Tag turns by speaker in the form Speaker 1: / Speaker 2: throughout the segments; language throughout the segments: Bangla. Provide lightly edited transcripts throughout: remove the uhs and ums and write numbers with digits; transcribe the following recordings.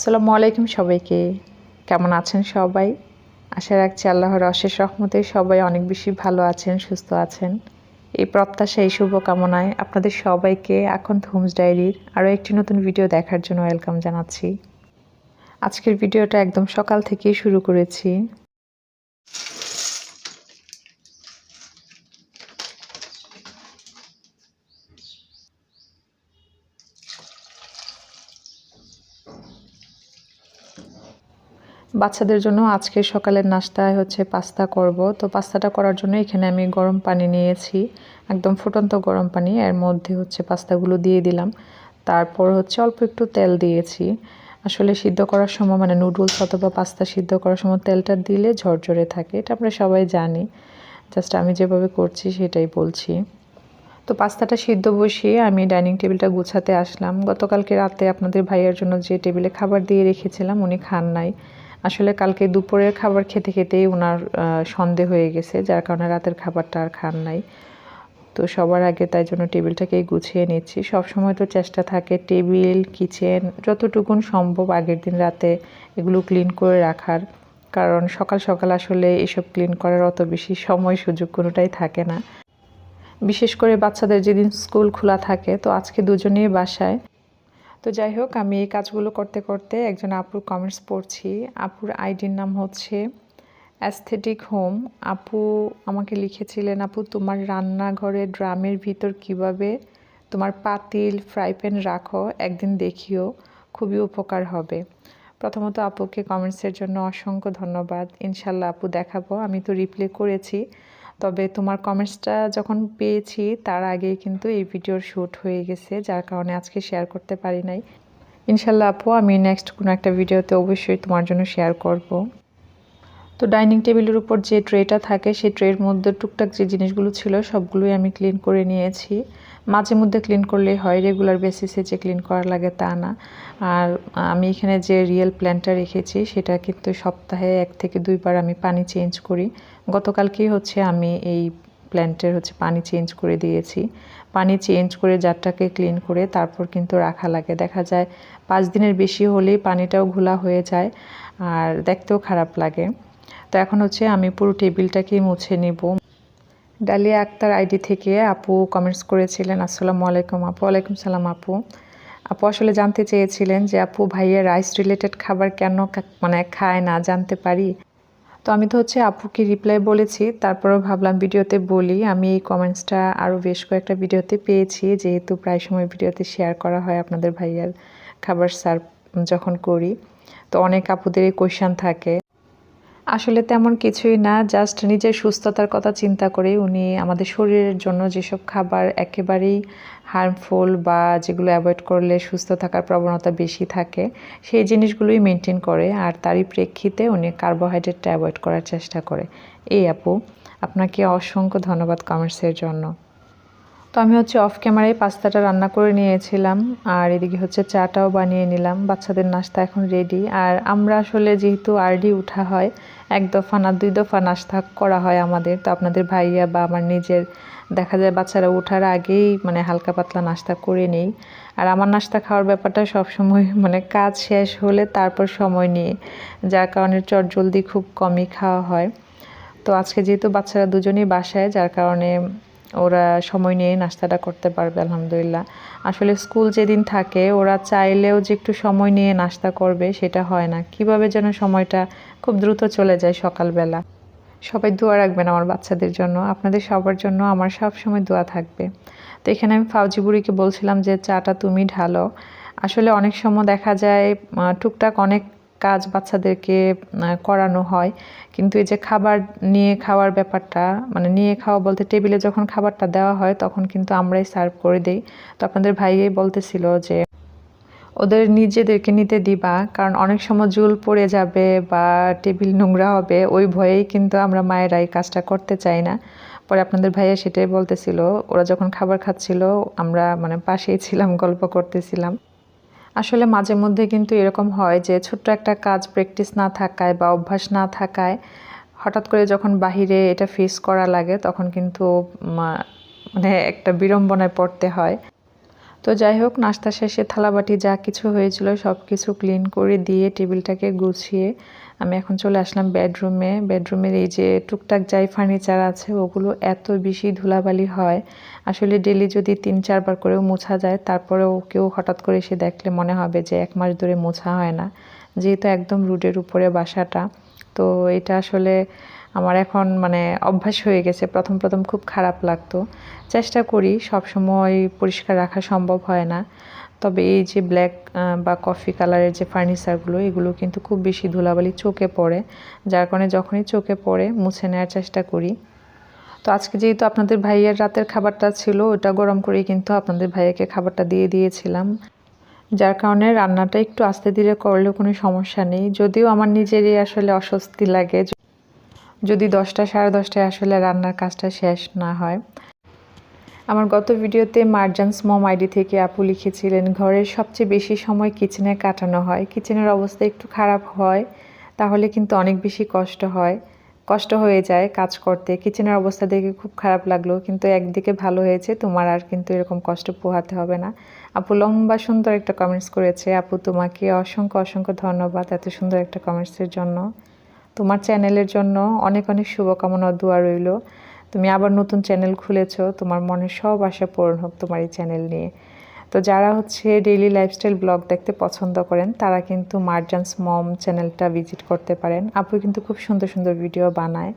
Speaker 1: আসসালামু আলাইকুম সবাইকে। কেমন আছেন সবাই? আশা রাখছি আল্লাহর অশেষ রহমতে সবাই অনেক বেশি ভালো আছেন, সুস্থ আছেন। এই প্রত্যাশা, এই শুভকামনায় আপনাদের সবাইকে আকন্দ হোমস ডায়েরির আরও একটি নতুন ভিডিও দেখার জন্য ওয়েলকাম জানাচ্ছি। আজকের ভিডিওটা একদম সকাল থেকেই শুরু করেছি। বাচ্চাদের জন্য আজকে সকালের নাস্তায় হচ্ছে পাস্তা করব। তো পাস্তাটা করার জন্য এখানে আমি গরম পানি নিয়েছি, একদম ফুটন্ত গরম পানি। এর মধ্যে হচ্ছে পাস্তাগুলো দিয়ে দিলাম, তারপর হচ্ছে অল্প একটু তেল দিয়েছি। আসলে সিদ্ধ করার সময় মানে নুডলস অথবা পাস্তা সিদ্ধ করার সময় তেলটা দিলে ঝরঝরে থাকে, এটা আমরা সবাই জানি। জাস্ট আমি যেভাবে করছি সেটাই বলছি। তো পাস্তাটা সিদ্ধ বসিয়ে আমি ডাইনিং টেবিলটা গুছাতে আসলাম। গতকালকে রাতে আপনাদের ভাইয়ার জন্য যে টেবিলে খাবার দিয়ে রেখেছিলাম উনি খান নাই। আসলে কালকে দুপুরের খাবার খেতে খেতেই ওনার সন্ধে হয়ে গেছে, যার কারণে রাতের খাবারটা আর খান নাই। তো সবার আগে তাই জন্য টেবিলটাকেই গুছিয়ে নিচ্ছি। সবসময় তো চেষ্টা থাকে টেবিল, কিচেন যতটুকুন সম্ভব আগের দিন রাতে এগুলো ক্লিন করে রাখার, কারণ সকাল সকাল আসলে এসব ক্লিন করার অত বেশি সময় সুযোগ কোনোটাই থাকে না। বিশেষ করে বাচ্চাদের যেদিন স্কুল খোলা থাকে, তো আজকে দুজনেই বাসায়। তো যাই হোক, আমি এই কাজগুলো করতে করতে একজন আপুর কমেন্টস পড়ছি। আপুর আইডির নাম হচ্ছে অ্যাস্থেটিক হোম। আপু আমাকে লিখেছিলেন, আপু তোমার রান্নাঘরে ড্রামের ভিতর কিভাবে তোমার পাতিল ফ্রাই প্যান রাখো, একদিন দেখিও, খুবই উপকার হবে। প্রথমত আপুকে কমেন্টসের জন্য অসংখ্য ধন্যবাদ। ইনশাল্লাহ আপু দেখাবো, আমি তো রিপ্লাই করেছি। তবে তোমার কমেন্টসটা যখন পেয়েছি তার আগেই কিন্তু এই ভিডিওর শ্যুট হয়ে গেছে, যার কারণে আজকে শেয়ার করতে পারি নাই। ইনশাল্লাহ আপু আমি নেক্সট কোনো একটা ভিডিওতে অবশ্যই তোমার জন্য শেয়ার করব। তো ডাইনিং টেবিলের উপর যে ট্রেটা থাকে সেই ট্রের মধ্যে টুকটাক যে জিনিসগুলো ছিল সবগুলোই আমি ক্লিন করে নিয়েছি। মাঝে মধ্যে ক্লিন করলেই হয়, রেগুলার বেসিসে যে ক্লিন করা লাগে তা না। আর আমি এখানে যে রিয়েল প্ল্যান্টটা রেখেছি সেটা কিন্তু সপ্তাহে 1 থেকে 2 বার আমি পানি চেঞ্জ করি। গতকালকেই হচ্ছে আমি এই প্ল্যান্টের হচ্ছে পানি চেঞ্জ করে দিয়েছি। পানি চেঞ্জ করে জারটাকে ক্লিন করে তারপর কিন্তু রাখা লাগে। দেখা যায় 5 দিনের বেশি হলেই পানিটাও ঘোলা হয়ে যায় আর দেখতেও খারাপ লাগে। তো এখন হচ্ছে আমি পুরো টেবিলটাকেই মুছে নিব। ডালিয়া আক্তার আইডি থেকে আপু কমেন্টস করেছিলেন, আসসালামু আলাইকুম আপু। ওয়ালাইকুম সালাম আপু। আপু আসলে জানতে চেয়েছিলেন যে আপু ভাইয়া রাইস রিলেটেড খাবার কেন মানে খায় না, জানতে পারি? তো আমি তো হচ্ছে আপুকে রিপ্লাই বলেছি, তারপরেও ভাবলাম ভিডিওতে বলি। আমি এই কমেন্টসটা আরও বেশ কয়েকটা ভিডিওতে পেয়েছি, যেহেতু প্রায় সময় ভিডিওতে শেয়ার করা হয় আপনাদের ভাইয়ার খাবার সার্ভ যখন করি। তো অনেক আপুদেরই কোয়েশ্চেন থাকে। আসলে তেমন কিছুই না, জাস্ট নিজের সুস্থতার কথা চিন্তা করেই উনি আমাদের শরীরের জন্য যেসব খাবার একেবারেই হার্মফুল বা যেগুলো অ্যাভয়েড করলে সুস্থ থাকার প্রবণতা বেশি থাকে সেই জিনিসগুলোই মেনটেন করে, আর তারই প্রেক্ষিতে উনি কার্বোহাইড্রেটটা অ্যাভয়েড করার চেষ্টা করে। এই আপু, আপনাকে অসংখ্য ধন্যবাদ কমেন্টসের জন্য। তো আমি হচ্ছে অফ ক্যামেরায় পাস্তাটা রান্না করে নিয়েছিলাম, আর এদিকে হচ্ছে চাটাও বানিয়ে নিলাম। বাচ্চাদের নাস্তা এখন রেডি। আর আমরা আসলে যেহেতু আর্লি উঠা হয়, 1 দফা না 2 দফা নাস্তা করা হয় আমাদের। তো আপনাদের ভাইয়া বা আমার নিজের দেখা যায় বাচ্চারা ওঠার আগেই মানে হালকা পাতলা নাস্তা করে নেই। আর আমার নাস্তা খাওয়ার ব্যাপারটা সবসময় মানে কাজ শেষ হলে তারপর সময় নিয়ে, যার কারণে চটজলদি খুব কমই খাওয়া হয়। তো আজকে যেহেতু বাচ্চারা দুজনেই বাসায়, যার কারণে ওরা সময় নিয়ে নাস্তাটা করতে পারবে আলহামদুলিল্লাহ। আসলে স্কুল যেদিন থাকে ওরা চাইলেও যে একটু সময় নিয়ে নাস্তা করবে সেটা হয় না, কিভাবে যেন সময়টা খুব দ্রুত চলে যায় সকালবেলা। সবাই দোয়া রাখবেন আমার বাচ্চাদের জন্য, আপনাদের সবার জন্য আমার সব সময় দোয়া থাকবে। তো এখানে আমি ফাউজি বুড়িকে বলছিলাম যে চাটা তুমি ঢালো। আসলে অনেক সময় দেখা যায় টুকটাক অনেক কাজ বাচ্চাদেরকে করানো হয়, কিন্তু এই যে খাবার নিয়ে খাওয়ার ব্যাপারটা, মানে নিয়ে খাওয়া বলতে টেবিলে যখন খাবারটা দেওয়া হয় তখন কিন্তু আমরাই সার্ভ করে দিই। তো আপনাদের ভাইয়াই বলতেছিল যে ওদের নিজেদেরকে নিতে দিবা, কারণ অনেক সময় জুল পড়ে যাবে বা টেবিল নোংরা হবে, ওই ভয়েই কিন্তু আমরা মায়েরা এই কাজটা করতে চাই না। পরে আপনাদের ভাইয়া সেটাই বলতেছিল, ওরা যখন খাবার খাচ্ছিল আমরা মানে পাশেই ছিলাম, গল্প করতেছিলাম। আসলে মাঝে মধ্যে কিন্তু এরকম হয় যে ছোট্ট একটা কাজ প্র্যাকটিস না থাকায় বা অভ্যাস না থাকায় হঠাৎ করে যখন বাহিরে এটা ফেস করা লাগে তখন কিন্তু মানে একটা বিড়ম্বনায় পড়তে হয়। তো যাই হোক, নাস্তা শেষে থালাবাটি যা কিছু হয়েছিল সব কিছু ক্লিন করে দিয়ে টেবিলটাকে গুছিয়ে আমি এখন চলে আসলাম বেডরুমে। বেডরুমের এই যে টুকটাক যাই ফার্নিচার আছে ওগুলো এত বেশি ধুলাবালি হয়, আসলে ডেলি যদি 3-4 বার করেও মোছা যায় তারপরেও কেউ হঠাৎ করে এসে দেখলে মনে হবে যে 1 মাস ধরে মোছা হয় না, যেহেতু একদম রোডের উপরে বাসাটা। তো এটা আসলে আমার এখন মানে অভ্যাস হয়ে গেছে। প্রথম প্রথম খুব খারাপ লাগতো, চেষ্টা করি সব সময় পরিষ্কার রাখা সম্ভব হয় না। তবে এই যে ব্ল্যাক বা কফি কালারের যে ফার্নিচারগুলো এগুলো কিন্তু খুব বেশি ধুলাবালি চোখে পড়ে, যার কারণে যখনই চোখে পড়ে মুছে নেওয়ার চেষ্টা করি। তো আজকে যেহেতু আপনাদের ভাইয়ের রাতের খাবারটা ছিল ওটা গরম করেই কিন্তু আপনাদের ভাইয়াকে খাবারটা দিয়ে দিয়েছিলাম, যার কারণে রান্নাটা একটু আস্তে ধীরে করলেও কোনো সমস্যা নেই। যদিও আমার নিজেরই আসলে অস্বস্তি লাগে যদি 10টা 10:30টায় আসলে রান্নার কাজটা শেষ না হয়। আমার গত ভিডিওতে মার্জানস মম আইডি থেকে আপু লিখেছিলেন ঘরের সবচেয়ে বেশি সময় কিচেনে কাটানো হয়, কিচেনের অবস্থা একটু খারাপ হয় তাহলে কিন্তু অনেক বেশি কষ্ট হয়ে যায় কাজ করতে। কিচেনের অবস্থা দেখে খুব খারাপ লাগলো, কিন্তু একদিকে ভালো হয়েছে, তোমার আর কিন্তু এরকম কষ্ট পোহাতে হবে না। আপু লম্বা সুন্দর একটা কমেন্টস করেছে। আপু তোমাকে অসংখ্য অসংখ্য ধন্যবাদ এত সুন্দর একটা কমেন্টসের জন্য। তোমার চ্যানেলের জন্য অনেক অনেক শুভকামনা, দোয়া রইল। তুমি আবার নতুন চ্যানেল খুলেছো, তোমার মনের সব আশা পূরণ হোক তোমার এই চ্যানেল নিয়ে। তো যারা হচ্ছে ডেইলি লাইফস্টাইল ব্লগ দেখতে পছন্দ করেন তারা কিন্তু মার্জানস মম চ্যানেলটা ভিজিট করতে পারেন। আপু কিন্তু খুব সুন্দর সুন্দর ভিডিও বানায়।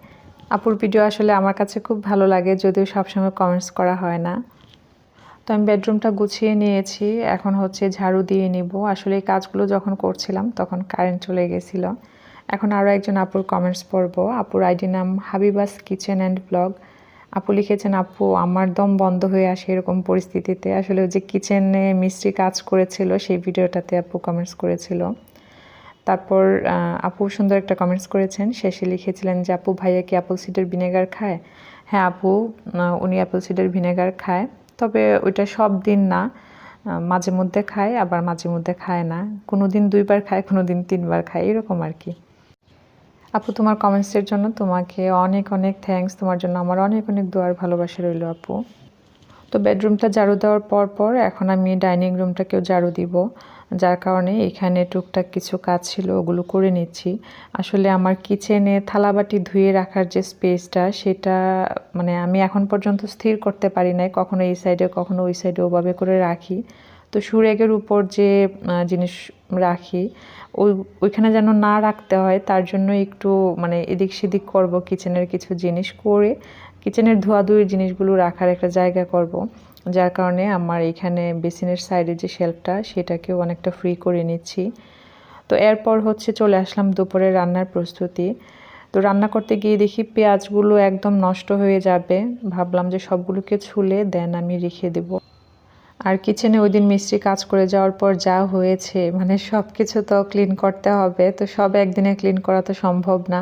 Speaker 1: আপুর ভিডিও আসলে আমার কাছে খুব ভালো লাগে, যদিও সবসময় কমেন্টস করা হয় না। তো আমি বেডরুমটা গুছিয়ে নিয়েছি, এখন হচ্ছে ঝাড়ু দিয়ে নিব। আসলে এই কাজগুলো যখন করছিলাম তখন কারেন্ট চলে গেছিলো। এখন আরও একজন আপুর কমেন্টস পড়ব। আপুর আইডি নাম হাবিবাস কিচেন অ্যান্ড ব্লগ। আপু লিখেছেন, আপু আমার দম বন্ধ হয়ে আসে এরকম পরিস্থিতিতে। আসলে যে কিচেনে মিস্ত্রি কাজ করেছিল সেই ভিডিওটাতে আপু কমেন্টস করেছিল। তারপর আপু সুন্দর একটা কমেন্টস করেছেন, শেষে লিখেছিলেন যে আপু ভাইয়া কি অ্যাপল সিডার ভিনেগার খায়? হ্যাঁ আপু, উনি অ্যাপল সিডার ভিনেগার খায়, তবে ওইটা সব দিন না, মাঝে মধ্যে খায় আবার মাঝে মধ্যে খায় না। কোনো দিন 2 বার খায়, কোনো দিন 3 বার খায়, এরকম আর কি। আপু তোমার কমেন্টসের জন্য তোমাকে অনেক অনেক থ্যাঙ্কস, তোমার জন্য আমার অনেক অনেক দোয়ার ভালোবাসা রইল আপু। তো বেডরুমটা ঝাড়ু দেওয়ার পর এখন আমি ডাইনিং রুমটাকেও ঝাড়ু দিব, যার কারণে এখানে টুকটাক কিছু কাজ ছিল ওগুলো করে নিচ্ছি। আসলে আমার কিচেনে থালাবাটি ধুয়ে রাখার যে স্পেসটা সেটা মানে আমি এখন পর্যন্ত স্থির করতে পারি নাই, কখনো এই সাইডে কখনো ওই সাইডে ওভাবে করে রাখি। তো সুরেগের উপর যে জিনিস রাখি ওইখানে যেন না রাখতে হয়, তার জন্য একটু মানে এদিক সেদিক করব, কিচেনের কিছু জিনিস করে কিচেনের ধোয়াধুয়ির জিনিসগুলো রাখার একটা জায়গা করব, যার কারণে আমার এখানে বেসিনের সাইডে যে শেলফটা সেটাকেও অনেকটা ফ্রি করে নিচ্ছি। তো এরপর হচ্ছে চলে আসলাম দুপুরে রান্নার প্রস্তুতি। তো রান্না করতে গিয়ে দেখি পেঁয়াজগুলো একদম নষ্ট হয়ে যাবে, ভাবলাম যে সবগুলোকে ছুলে দেন আমি রেখে দেব। আর কিচেনে ওই দিন মিস্ত্রি কাজ করে যাওয়ার পর যা হয়েছে মানে সব কিছু তো ক্লিন করতে হবে, তো সব একদিনে ক্লিন করা তো সম্ভব না,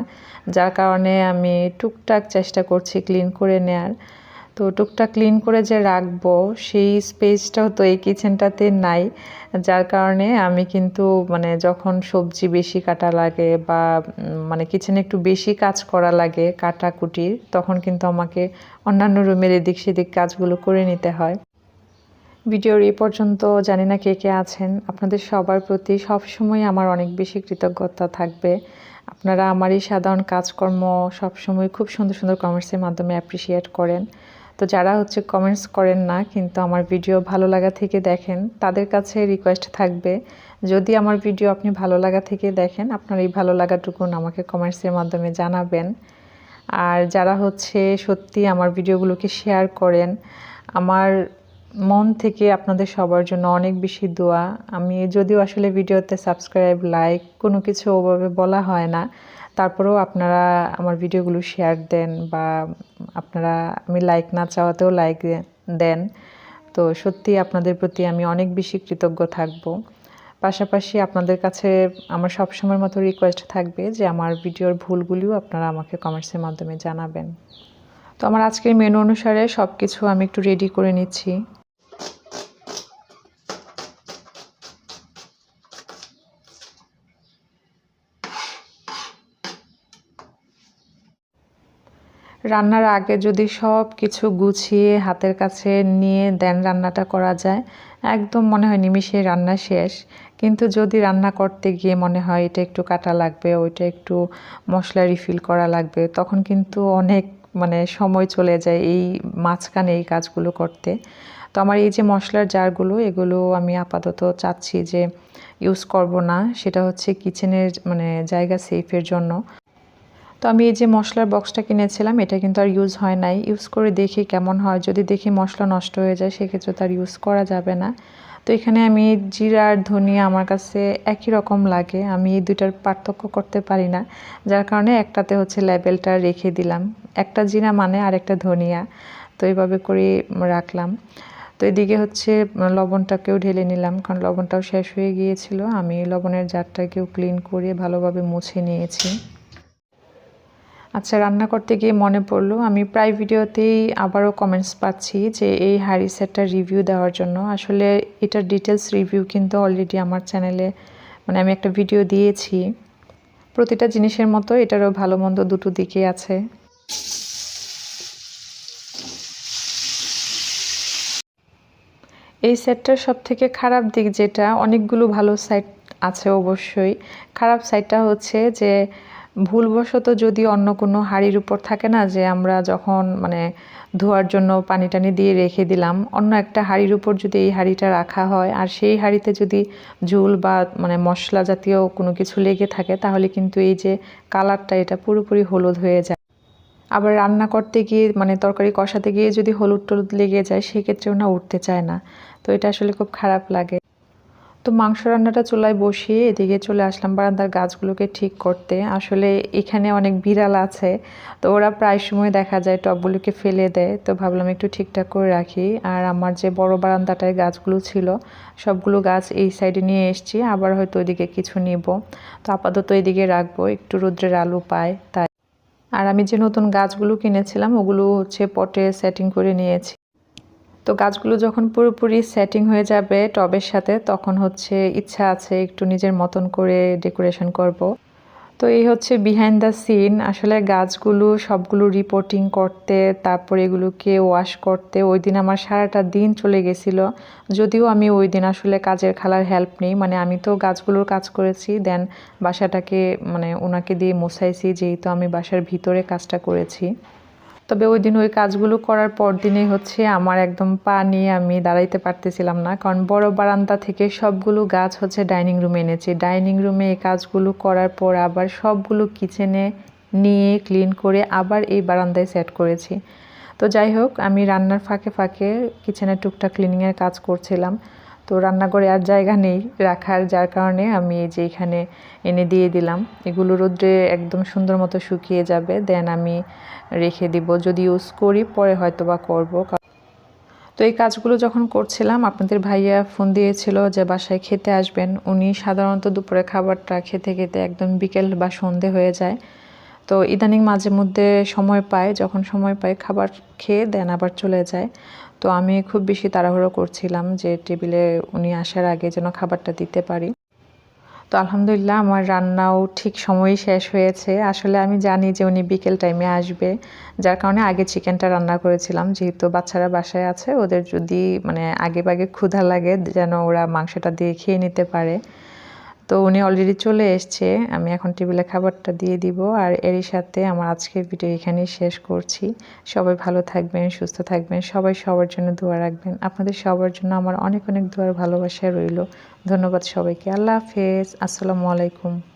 Speaker 1: যার কারণে আমি টুকটাক চেষ্টা করছি ক্লিন করে নেয়ার। তো টুকটাক ক্লিন করে যে রাখবো সেই স্পেসটাও তো এই কিচেনটাতে নাই, যার কারণে আমি কিন্তু মানে যখন সবজি বেশি কাটা লাগে বা মানে কিচেনে একটু বেশি কাজ করা লাগে কাটাকুটির, তখন কিন্তু আমাকে অন্যান্য রুমের এদিক সেদিক কাজগুলো করে নিতে হয়। ভিডিওর এই পর্যন্ত জানি না কে কে আছেন, আপনাদের সবার প্রতি সবসময় আমার অনেক বেশি কৃতজ্ঞতা থাকবে। আপনারা আমার এই সাধারণ কাজকর্ম সবসময় খুব সুন্দর সুন্দর কমেন্টসের মাধ্যমে অ্যাপ্রিসিয়েট করেন। তো যারা হচ্ছে কমেন্টস করেন না কিন্তু আমার ভিডিও ভালো লাগা থেকে দেখেন, তাদের কাছে রিকোয়েস্ট থাকবে যদি আমার ভিডিও আপনি ভালো লাগা থেকে দেখেন আপনার এই ভালো লাগাটুকুন আমাকে কমেন্টসের মাধ্যমে জানাবেন। আর যারা হচ্ছে সত্যি আমার ভিডিওগুলোকে শেয়ার করেন, আমার মন থেকে আপনাদের সবার জন্য অনেক বেশি দোয়া। আমি যদিও আসলে ভিডিওতে সাবস্ক্রাইব লাইক কোনো কিছু ওভাবে বলা হয় না, তারপরেও আপনারা আমার ভিডিওগুলো শেয়ার দেন বা আপনারা আমি লাইক না চাওয়াতেও লাইক দেন। তো সত্যি আপনাদের প্রতি আমি অনেক বেশি কৃতজ্ঞ থাকব। পাশাপাশি আপনাদের কাছে আমার সবসময়ের মতো রিকোয়েস্ট থাকবে যে আমার ভিডিওর ভুলগুলিও আপনারা আমাকে কমেন্টসের মাধ্যমে জানাবেন। তো আমার আজকের মেনু অনুসারে সব কিছু আমি একটু রেডি করে নিচ্ছি। রান্নার আগে যদি সব কিছু গুছিয়ে হাতের কাছে নিয়ে দেন রান্নাটা করা যায়, একদম মনে হয় নিমিষে রান্না শেষ। কিন্তু যদি রান্না করতে গিয়ে মনে হয় এটা একটু কাটা লাগবে, ওইটা একটু মশলা রিফিল করা লাগবে, তখন কিন্তু অনেক সময় চলে যায় এই মাঝখানে এই কাজগুলো করতে। তো আমার এই যে মশলার জারগুলো, এগুলো আমি আপাতত চাচ্ছি যে ইউজ করব না, সেটা হচ্ছে কিচেনের জায়গা সেফের জন্য। তো আমি এই যে মশলার বক্সটা কিনেছিলাম, এটা কিন্তু আর ইউজ হয় নাই। ইউজ করে দেখি কেমন হয়, যদি দেখি মশলা নষ্ট হয়ে যায় সেক্ষেত্রে তার ইউজ করা যাবে না। তো এখানে আমি জিরা আর ধনিয়া আমার কাছে একই রকম লাগে, আমি এই দুইটার পার্থক্য করতে পারি না, যার কারণে একটাতে হচ্ছে লেবেলটা রেখে দিলাম, একটা জিরা আর একটা ধনিয়া। তো এইভাবে করে রাখলাম। তো এদিকে হচ্ছে লবণটাকেও ঢেলে নিলাম, কারণ লবণটাও শেষ হয়ে গিয়েছিল। আমি লবণের জারটাকেও ক্লিন করে ভালোভাবে মুছে নিয়েছি। আচ্ছা, রান্না করতে গিয়ে মনে পড়লো, আমি প্রায় ভিডিওতেই আবারও কমেন্টস পাচ্ছি যে এই হাঁড়ি সেটটার রিভিউ দেওয়ার জন্য। আসলে এটার ডিটেলস রিভিউ কিন্তু অলরেডি আমার চ্যানেলে আমি একটা ভিডিও দিয়েছি। প্রতিটা জিনিসের মতো এটারও ভালো মন্দ দুটো দিকই আছে। এই সেটটার সবথেকে খারাপ দিক যেটা, অনেকগুলো ভালো সাইড আছে অবশ্যই। খারাপ সাইডটা হচ্ছে যে ভুলবশত যদি অন্য কোনো হাঁড়ির উপর থাকে না, যে আমরা যখন ধোয়ার জন্য পানি টানি দিয়ে রেখে দিলাম, অন্য একটা হাঁড়ির উপর যদি এই হাঁড়িটা রাখা হয় আর সেই হাঁড়িতে যদি ঝোল বা মশলা জাতীয় কোনো কিছু লেগে থাকে, তাহলে কিন্তু এই যে কালারটা এটা পুরোপুরি হলুদ হয়ে যায়। আবার রান্না করতে গিয়ে তরকারি কষাতে গিয়ে যদি হলুদ টলুদ লেগে যায়, সেক্ষেত্রেও না উঠতে চায় না। তো এটা আসলে খুব খারাপ লাগে। তো মাংস রান্নাটা চুলায় বসিয়ে এদিকে চলে আসলাম বারান্দার গাছগুলোকে ঠিক করতে। আসলে এখানে অনেক বিড়াল আছে, তো ওরা প্রায় সময় দেখা যায় টবগুলোকে ফেলে দেয়। তো ভাবলাম একটু ঠিকঠাক করে রাখি। আর আমার যে বড় বারান্দাটায় গাছগুলো ছিল, সবগুলো গাছ এই সাইডে নিয়ে এসেছি, আবার হয়তো ওইদিকে কিছু নিব। তো আপাতত এদিকে রাখবো, একটু রোদ্রের আলো পায় তাই। আর আমি যে নতুন গাছগুলো কিনেছিলাম, ওগুলো হচ্ছে পটে সেটিং করে নিয়েছি। তো গাছগুলো যখন পুরোপুরি সেটিং হয়ে যাবে টবের সাথে, তখন হচ্ছে ইচ্ছা আছে একটু নিজের মতন করে ডেকোরেশন করব। তো এই হচ্ছে বিহাইন্ড দ্য সিন। আসলে গাছগুলো সবগুলো রিপোর্টিং করতে, তারপরে এগুলোকে ওয়াশ করতে ওই দিন আমার সারাটা দিন চলে গেছিলো। যদিও আমি ওই দিন আসলে কাজের খালার হেল্প নেই, আমি তো গাছগুলোর কাজ করেছি, দেন বাসাটাকে ওনাকে দিয়ে মোছাইছি, যেহেতু আমি বাসার ভিতরে কাজটা করেছি। তবে ওই দিন ওই কাজগুলো করার পর দিনেই হচ্ছে আমার একদম পা নিয়ে আমি দাঁড়াইতে পারতেছিলাম না, কারণ বড় বারান্দা থেকে সবগুলো গাছ হচ্ছে ডাইনিং রুমে এনেছি। ডাইনিং রুমে এই কাজগুলো করার পর আবার সবগুলো কিচেনে নিয়ে ক্লিন করে আবার এই বারান্দায় সেট করেছি। তো যাই হোক, আমি রান্নার ফাঁকে ফাঁকে কিচেনের টুকটাক ক্লিনিংয়ের কাজ করছিলাম। তো রান্নাঘরে আর জায়গা নেই রাখার, যার কারণে আমি এই যে এখানে এনে দিয়ে দিলাম। এগুলো রোদ্রে একদম সুন্দর মতো শুকিয়ে যাবে, দেন আমি রেখে দিব, যদি ইউজ করি পরে হয়তো বা করবো। তো এই কাজগুলো যখন করছিলাম, আপনাদের ভাইয়া ফোন দিয়েছিল যে বাসায় খেতে আসবেন। উনি সাধারণত দুপুরে খাবারটা খেতে খেতে একদম বিকেল বা সন্ধে হয়ে যায়। তো ইদানিং মাঝে মধ্যে সময় পায়, যখন সময় পায় খাবার খেয়ে দেন আবার চলে যায়। তো আমি খুব বেশি তাড়াহুড়ো করছিলাম যে টেবিলে উনি আসার আগে যেন খাবারটা দিতে পারি। তো আলহামদুলিল্লাহ আমার রান্নাও ঠিক সময়ই শেষ হয়েছে। আসলে আমি জানি যে উনি বিকেল টাইমে আসবে, যার কারণে আগে চিকেনটা রান্না করেছিলাম, যেহেতু বাচ্চারা বাসায় আছে, ওদের যদি আগে ভাগে ক্ষুধা লাগে যেন ওরা মাংসটা দিয়ে খেয়ে নিতে পারে। তো উনি অলরেডি চলে এসছে, আমি এখন টেবিলে খাবারটা দিয়ে দিব। আর এরই সাথে আমার আজকের ভিডিও এখানেই শেষ করছি। সবাই ভালো থাকবেন, সুস্থ থাকবেন, সবাই সবার জন্য দোয়া রাখবেন। আপনাদের সবার জন্য আমার অনেক অনেক দোয়ার ভালোবাসা রইল। ধন্যবাদ সবাইকে। আল্লাহ হাফেজ। আসসালামু আলাইকুম।